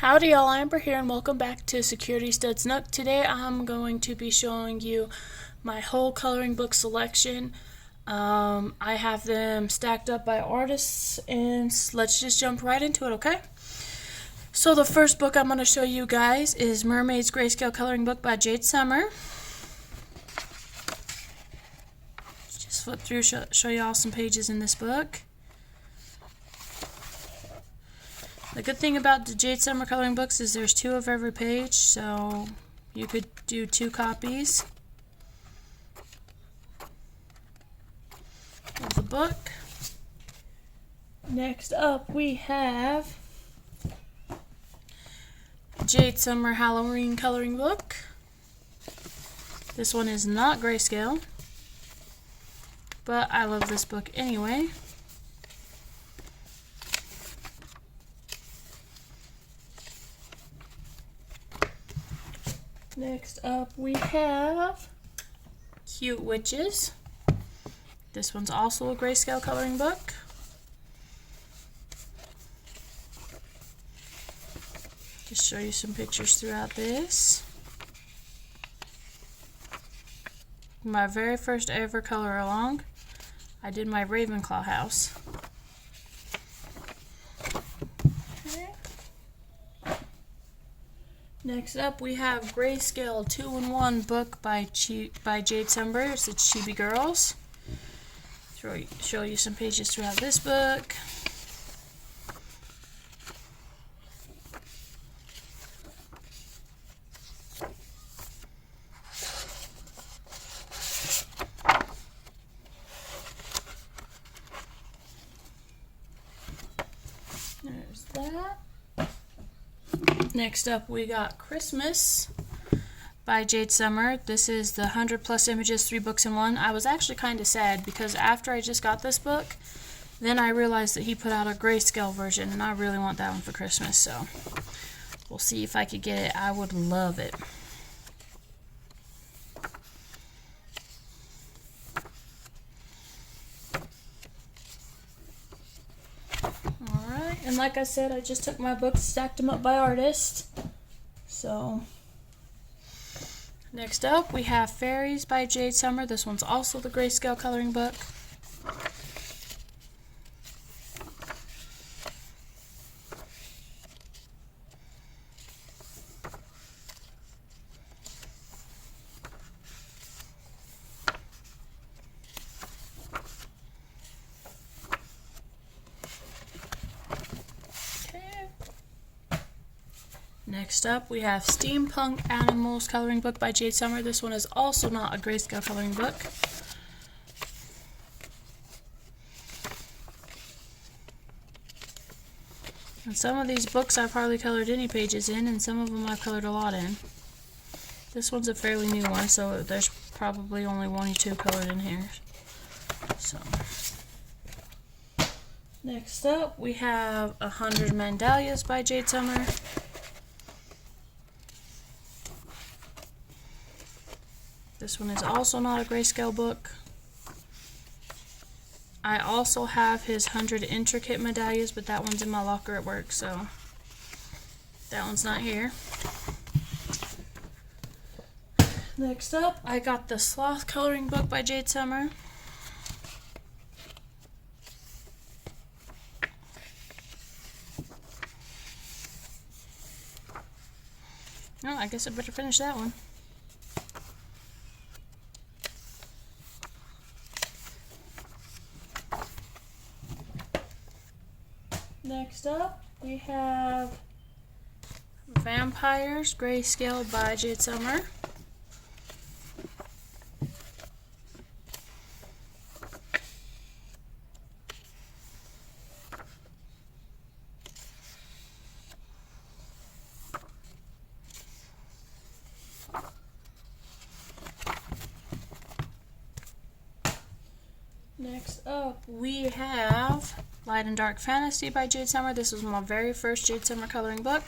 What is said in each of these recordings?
Howdy y'all, Amber here and welcome back to Security Studs Nook. Today I'm going to be showing you my whole coloring book selection. I have them stacked up by artists and let's just jump right into it, okay? So the first book I'm going to show you guys is Mermaid's Grayscale Coloring Book by Jade Summer. Just flip through, show you all some pages in this book. The good thing about the Jade Summer coloring books is there's 2 of every page, so you could do 2 copies of the book. Next up we have Jade Summer Halloween coloring book. This one is not grayscale, but I love this book anyway. Next up we have Cute Witches. This one's also a grayscale coloring book. Just show you some pictures throughout this. My very first ever color along, I did my Ravenclaw house. Next up we have Grayscale 2-in-1 book by Jade Summer. It's Chibi Girls. Show you some pages throughout this book. There's that. Next up we got Christmas by Jade Summer. This is the 100+ images, 3 books in 1. I was actually kind of sad because after I just got this book, then I realized that he put out a grayscale version and I really want that one for Christmas, so we'll see if I could get it. I would love it. And like I said, I just took my books, stacked them up by artist. So, next up we have Fairies by Jade Summer. This one's also the grayscale coloring book. Next up we have Steampunk Animals coloring book by Jade Summer. This one is also not a grayscale coloring book. And some of these books I've hardly colored any pages in, and some of them I've colored a lot in. This one's a fairly new one, so there's probably only 1 or 2 colored in here. So, next up we have 100 Mandalias by Jade Summer. This one is also not a grayscale book. I also have his 100 intricate medallions, but that one's in my locker at work, so that one's not here. Next up, I got the Sloth coloring book by Jade Summer. Oh, I guess I better finish that one. Next up, we have Vampires Grayscale by Jade Summer. Next up, we have Light and Dark Fantasy by Jade Summer. This was my very first Jade Summer coloring book.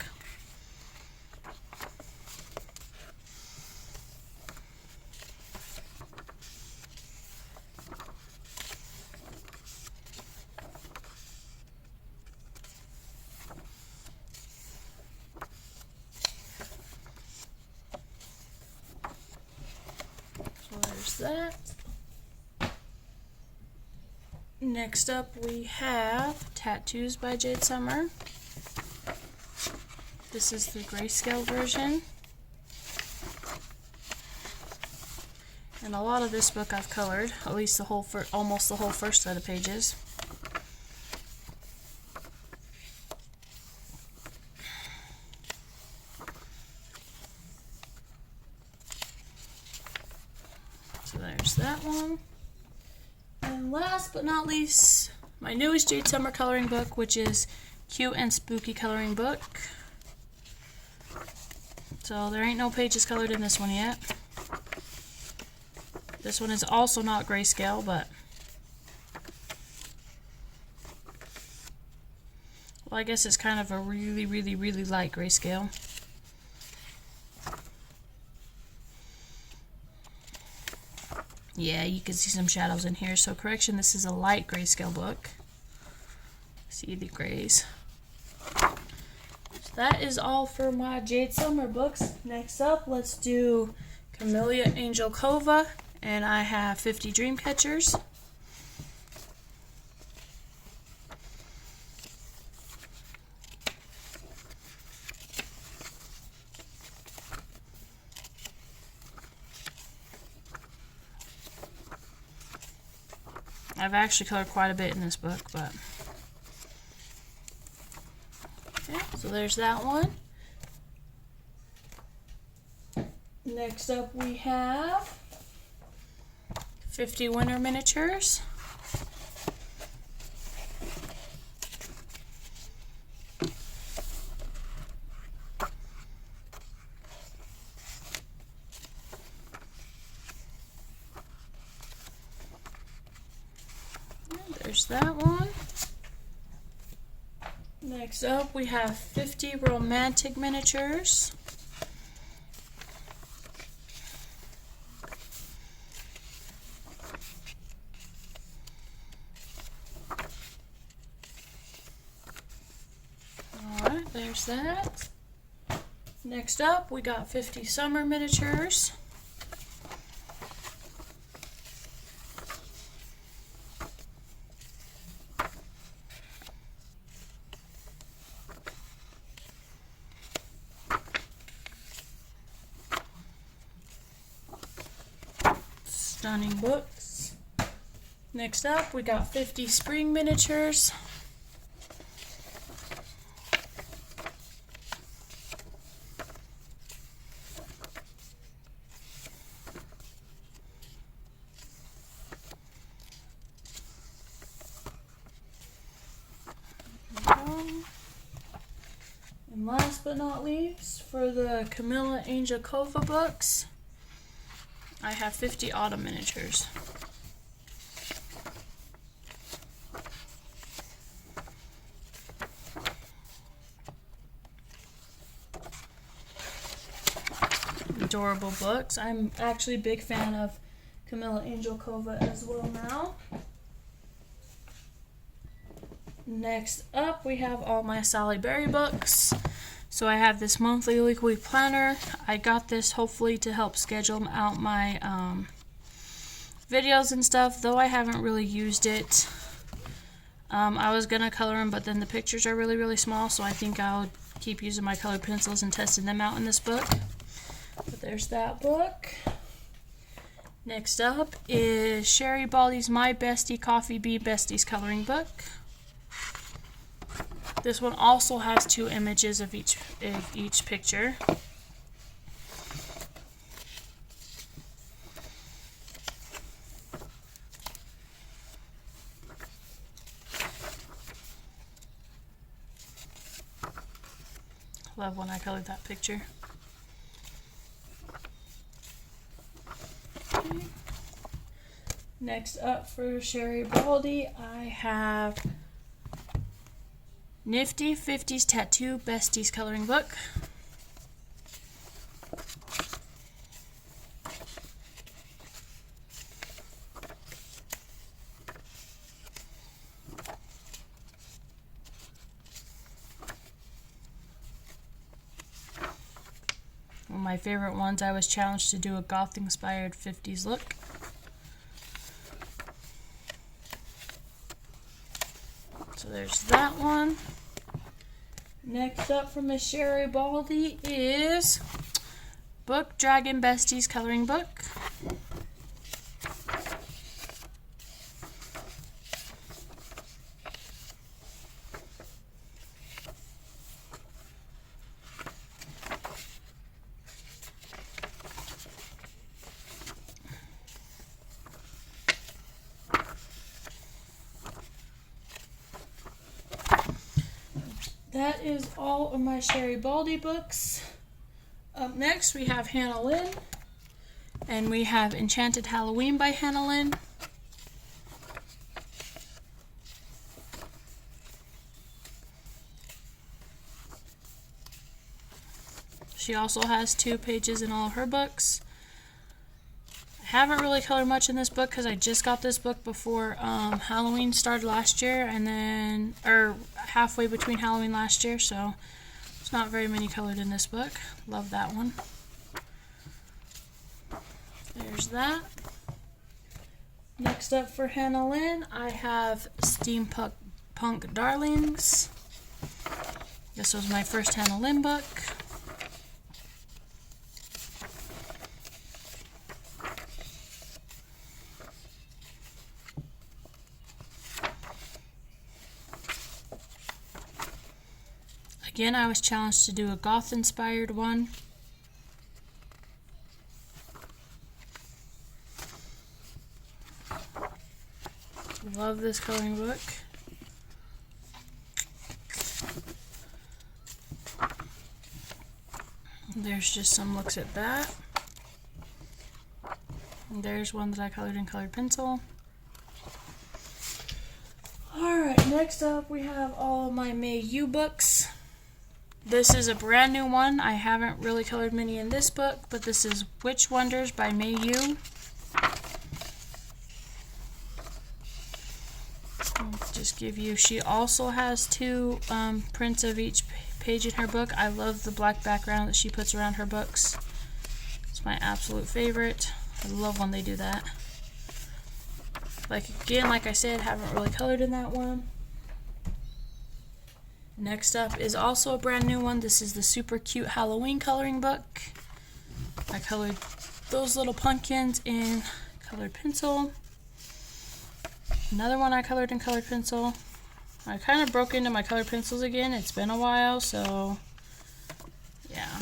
that. Next up we have Tattoos by Jade Summer. This is the grayscale version. And a lot of this book I've colored, at least almost the whole first set of pages. So there's that one. And last but not least, my newest Jade Summer coloring book, which is Cute and Spooky Coloring Book. So there ain't no pages colored in this one yet. This one is also not grayscale, but well, I guess it's kind of a really, really, really light grayscale. Yeah, you can see some shadows in here. So correction, this is a light grayscale book. See the grays. So that is all for my Jade Summer books. Next up, let's do Kameliya Angelkova, and I have 50 dream catchers. I've actually colored quite a bit in this book, but okay, so there's that one. Next up we have 50 winter miniatures. There's that one. Next up we have 50 romantic miniatures. Alright, there's that. Next up we got 50 summer miniatures. Stunning books. Next up we got 50 spring miniatures. And last but not least, for the Kameliya Angelkova books, I have 50 autumn miniatures. Adorable books. I'm actually a big fan of Kameliya Angelkova as well now. Next up we have all my Sally Berry books. So I have this monthly weekly planner. I got this hopefully to help schedule out my videos and stuff, though I haven't really used it. I was gonna color them, but then the pictures are really, really small, so I think I'll keep using my colored pencils and testing them out in this book. But there's that book. Next up is Sherry Baldy's My Bestie Coffee Bee Besties coloring book. This one also has 2 images of each picture. Love when I colored that picture. Okay. Next up for Sherry Baldy, I have Nifty 50s Tattoo Besties coloring book. One of my favorite ones, I was challenged to do a goth inspired 50s look. So there's that one. Next up from Miss Sherry Baldy is Book Dragon Besties coloring book. That is all of my Sherry Baldy books. Up next we have Hannah Lynn, and we have Enchanted Halloween by Hannah Lynn. She also has 2 pages in all of her books. I haven't really colored much in this book because I just got this book before Halloween started last year, and then, or halfway between Halloween last year, so there's not very many colored in this book. Love that one. There's that. Next up for Hannah Lynn, I have Steampunk Darlings. This was my first Hannah Lynn book. Again, I was challenged to do a goth-inspired one. Love this coloring book. There's just some looks at that. And there's one that I colored in colored pencil. Alright, next up we have all of my May You books. This is a brand new one. I haven't really colored many in this book, but this is Witch Wonders by May You. Just give you, she also has 2 prints of each page in her book. I love the black background that she puts around her books. It's my absolute favorite. I love when they do that. Like I said, haven't really colored in that one. Next up is also a brand new one. This is the Super Cute Halloween coloring book. I colored those little pumpkins in colored pencil. Another one I colored in colored pencil. I kind of broke into my colored pencils again. It's been a while, so yeah.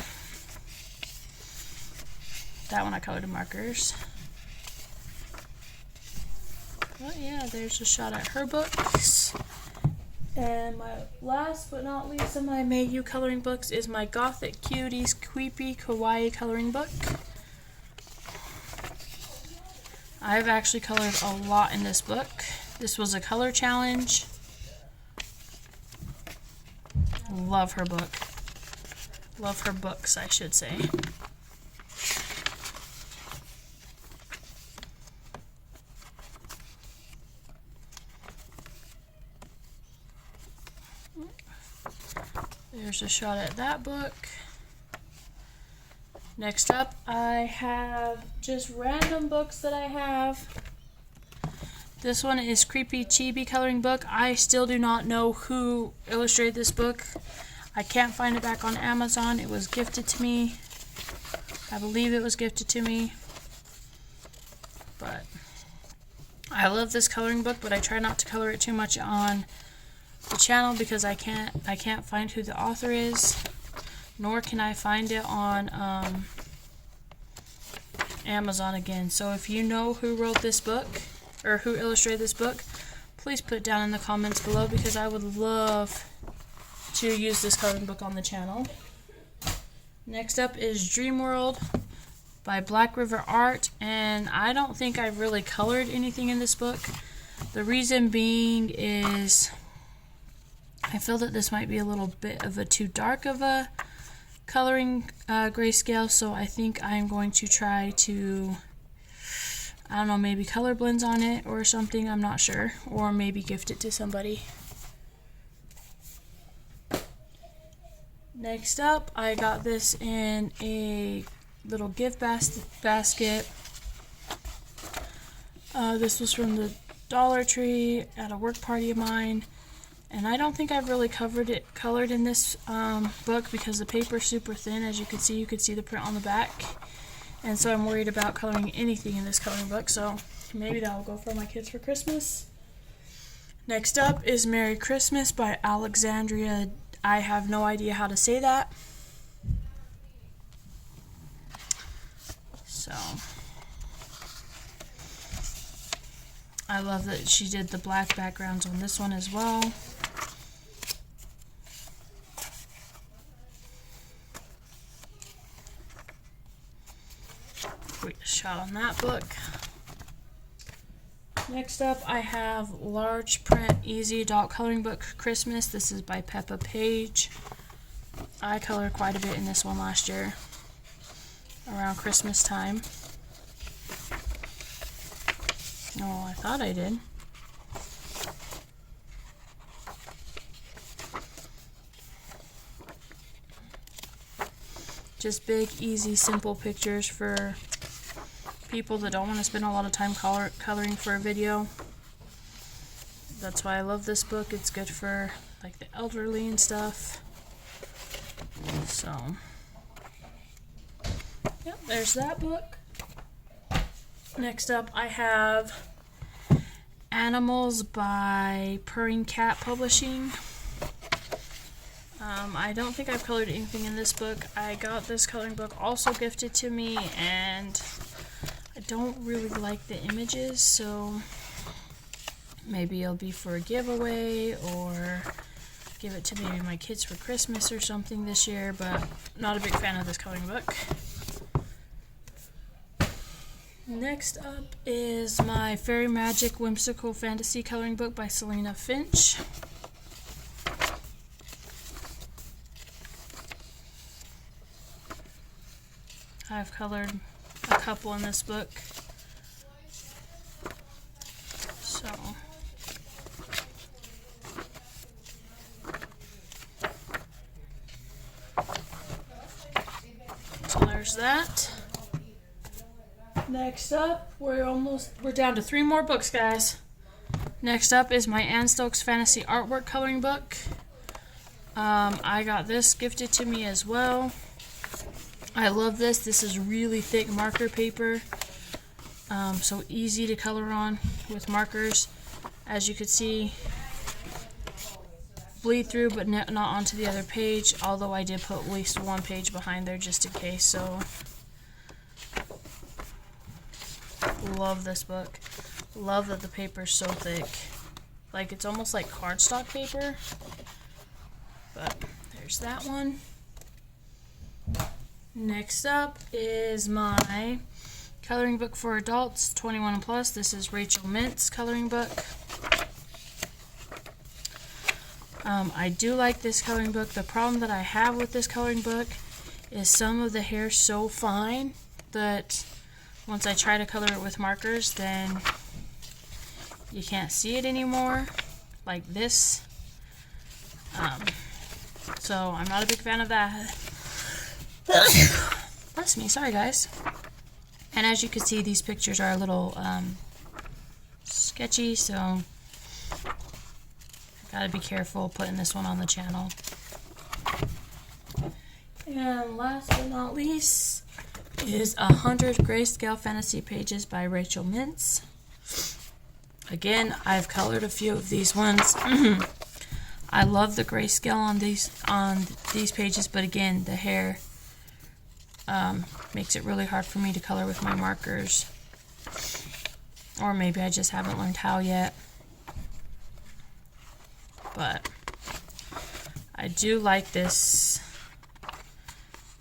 That one I colored in markers. But yeah, there's a shot at her books. And my last but not least of my May You coloring books is my Gothic Cuties Creepy Kawaii coloring book. I've actually colored a lot in this book. This was a color challenge. Love her book. Love her books, I should say. There's a shot at that book. Next up, I have just random books that I have. This one is Creepy Chibi coloring book. I still do not know who illustrated this book. I can't find it back on Amazon. It was gifted to me. I believe it was gifted to me. But I love this coloring book, but I try not to color it too much on the channel because I can't find who the author is, nor can I find it on Amazon again. So if you know who wrote this book or who illustrated this book, please put it down in the comments below because I would love to use this coloring book on the channel. Next up is Dream World by Black River Art, and I don't think I've really colored anything in this book. The reason being is I feel that this might be a little bit of a too dark of a coloring grayscale, so I think I'm going to try to, I don't know, maybe color blends on it or something, I'm not sure, or maybe gift it to somebody. Next up, I got this in a little gift basket. This was from the Dollar Tree at a work party of mine. And I don't think I've really colored in this book because the paper's super thin. As you can see the print on the back. And so I'm worried about coloring anything in this coloring book, so maybe that'll go for my kids for Christmas. Next up is Merry Christmas by Alexandria. I have no idea how to say that. So I love that she did the black backgrounds on this one as well. Quick shot on that book. Next up I have Large Print Easy Adult Coloring Book Christmas. This is by Peppa Page. I colored quite a bit in this one last year around Christmas time. Oh, I thought I did. Just big, easy, simple pictures for people that don't want to spend a lot of time coloring for a video. That's why I love this book. It's good for like the elderly and stuff. So, yep, there's that book. Next up I have Animals by Purring Cat Publishing. I don't think I've colored anything in this book. I got this coloring book also gifted to me, and I don't really like the images, so maybe it'll be for a giveaway or give it to maybe my kids for Christmas or something this year, but not a big fan of this coloring book. Next up is my Fairy Magic Whimsical Fantasy Coloring Book by Selena Finch. I've colored a couple in this book. So there's that. Next up, we're down to 3 more books, guys. Next up is my Anne Stokes Fantasy Artwork Coloring Book. I got this gifted to me as well. I love this. This is really thick marker paper, so easy to color on with markers. As you can see, bleed through, but not onto the other page, although I did put at least one page behind there just in case. So love this book. Love that the paper is so thick. Like, it's almost like cardstock paper. But there's that one. Next up is my coloring book for adults 21 and plus. This is Rachel Mintz coloring book. I do like this coloring book. The problem that I have with this coloring book is some of the hair is so fine that once I try to color it with markers, then you can't see it anymore, like this. So I'm not a big fan of that. Bless me, sorry guys. And as you can see, these pictures are a little sketchy, so I gotta be careful putting this one on the channel. And last but not least is 100 Grayscale Fantasy Pages by Rachel Mintz. Again, I've colored a few of these ones. I love the grayscale on these pages, but again, the hair makes it really hard for me to color with my markers. Or maybe I just haven't learned how yet. But I do like this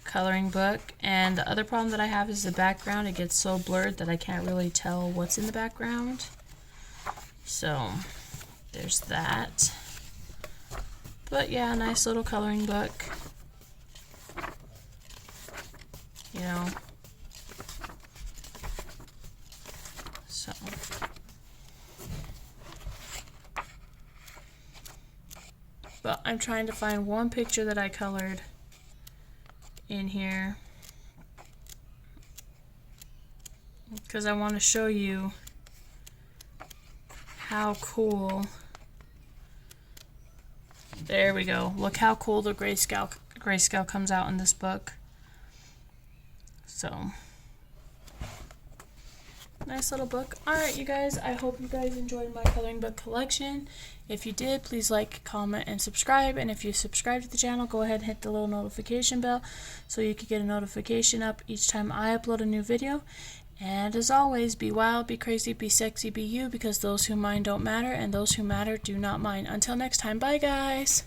coloring book, and the other problem that I have is the background. It gets so blurred that I can't really tell what's in the background. So there's that. But yeah, nice little coloring book. You know. So but I'm trying to find one picture that I colored in here because I want to show you how cool There we go. Look how cool the grayscale comes out in this book. So, nice little book. Alright, you guys, I hope you guys enjoyed my coloring book collection. If you did, please like, comment, and subscribe. And if you subscribe to the channel, go ahead and hit the little notification bell so you can get a notification up each time I upload a new video. And as always, be wild, be crazy, be sexy, be you, because those who mind don't matter, and those who matter do not mind. Until next time, bye guys!